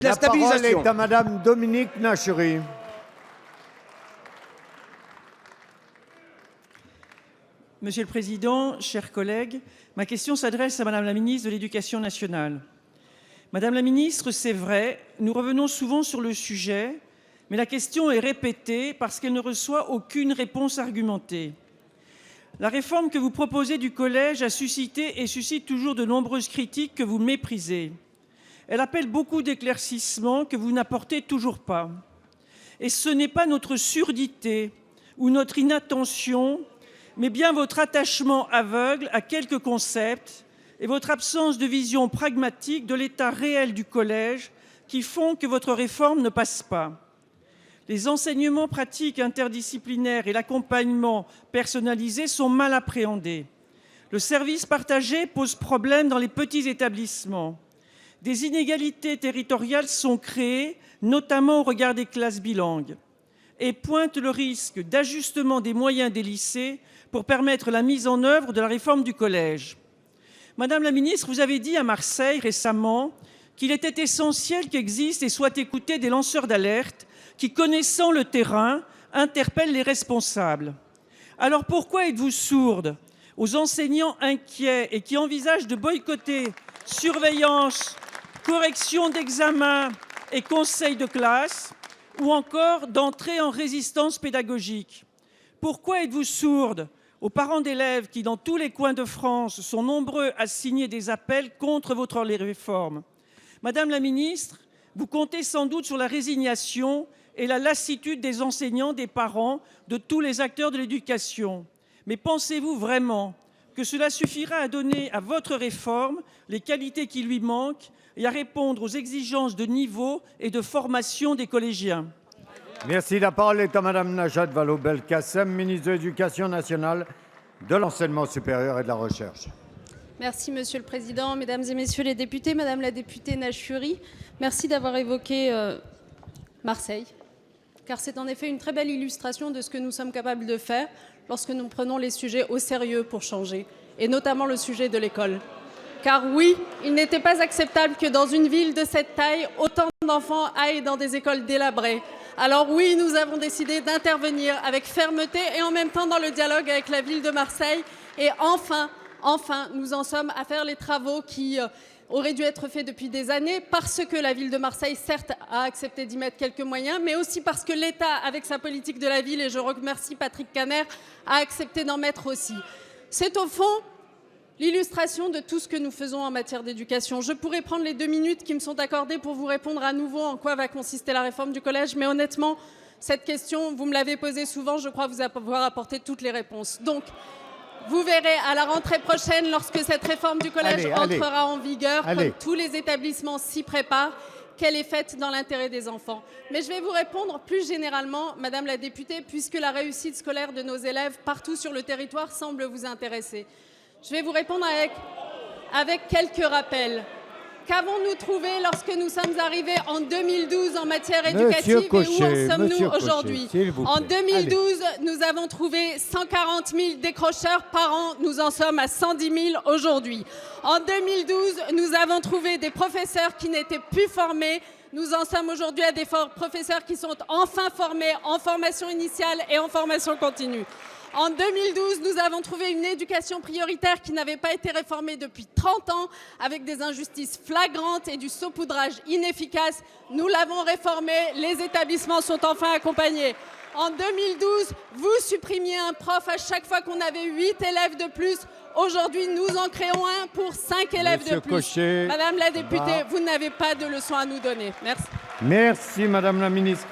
La parole est à Madame Dominique Nachery. Monsieur le Président, chers collègues, ma question s'adresse à Madame la ministre de l'Éducation nationale. Madame la ministre, c'est vrai, nous revenons souvent sur le sujet, mais la question est répétée parce qu'elle ne reçoit aucune réponse argumentée. La réforme que vous proposez du collège a suscité et suscite toujours de nombreuses critiques que vous méprisez. Elle appelle beaucoup d'éclaircissements que vous n'apportez toujours pas. Et ce n'est pas notre surdité ou notre inattention, mais bien votre attachement aveugle à quelques concepts et votre absence de vision pragmatique de l'état réel du collège qui font que votre réforme ne passe pas. Les enseignements pratiques interdisciplinaires et l'accompagnement personnalisé sont mal appréhendés. Le service partagé pose problème dans les petits établissements. Des inégalités territoriales sont créées, notamment au regard des classes bilingues, et pointe le risque d'ajustement des moyens des lycées pour permettre la mise en œuvre de la réforme du collège. Madame la ministre, vous avez dit à Marseille récemment qu'il était essentiel qu'existent et soient écoutés des lanceurs d'alerte qui, connaissant le terrain, interpellent les responsables. Alors pourquoi êtes-vous sourde aux enseignants inquiets et qui envisagent de boycotter surveillance, correction d'examen et conseil de classe, ou encore d'entrer en résistance pédagogique? Pourquoi êtes-vous sourde aux parents d'élèves qui, dans tous les coins de France, sont nombreux à signer des appels contre votre réforme? Madame la ministre, vous comptez sans doute sur la résignation et la lassitude des enseignants, des parents, de tous les acteurs de l'éducation. Mais pensez-vous vraiment que cela suffira à donner à votre réforme les qualités qui lui manquent et à répondre aux exigences de niveau et de formation des collégiens? Merci. La parole est à Madame Najat Vallaud-Belkacem, ministre de l'Éducation nationale, de l'enseignement supérieur et de la recherche. Merci Monsieur le Président, Mesdames et Messieurs les députés, Madame la députée Nachery, merci d'avoir évoqué Marseille, car c'est en effet une très belle illustration de ce que nous sommes capables de faire lorsque nous prenons les sujets au sérieux pour changer, et notamment le sujet de l'école. Car oui, il n'était pas acceptable que dans une ville de cette taille, autant d'enfants aillent dans des écoles délabrées. Alors oui, nous avons décidé d'intervenir avec fermeté et en même temps dans le dialogue avec la ville de Marseille. Et enfin, nous en sommes à faire les travaux qui auraient dû être faits depuis des années parce que la ville de Marseille, certes, a accepté d'y mettre quelques moyens, mais aussi parce que l'État, avec sa politique de la ville, et je remercie Patrick Kanner, a accepté d'en mettre aussi. C'est au fond l'illustration de tout ce que nous faisons en matière d'éducation. Je pourrais prendre les 2 minutes qui me sont accordées pour vous répondre à nouveau en quoi va consister la réforme du collège, mais honnêtement, cette question, vous me l'avez posée souvent, je crois vous avoir apporté toutes les réponses. Donc, vous verrez à la rentrée prochaine, lorsque cette réforme du collège entrera en vigueur, comme tous les établissements s'y préparent, qu'elle est faite dans l'intérêt des enfants. Mais je vais vous répondre plus généralement, Madame la députée, puisque la réussite scolaire de nos élèves partout sur le territoire semble vous intéresser. Je vais vous répondre avec quelques rappels. Qu'avons-nous trouvé lorsque nous sommes arrivés en 2012 en matière éducative et où en sommes-nous aujourd'hui? En 2012, nous avons trouvé 140 000 décrocheurs par an. Nous en sommes à 110 000 aujourd'hui. En 2012, nous avons trouvé des professeurs qui n'étaient plus formés. Nous en sommes aujourd'hui à des professeurs qui sont enfin formés en formation initiale et en formation continue. En 2012, nous avons trouvé une éducation prioritaire qui n'avait pas été réformée depuis 30 ans, avec des injustices flagrantes et du saupoudrage inefficace. Nous l'avons réformée, les établissements sont enfin accompagnés. En 2012, vous supprimiez un prof à chaque fois qu'on avait 8 élèves de plus. Aujourd'hui, nous en créons un pour 5 élèves de plus. Cochet, Madame la députée, vous n'avez pas de leçons à nous donner. Merci. Merci, Madame la ministre.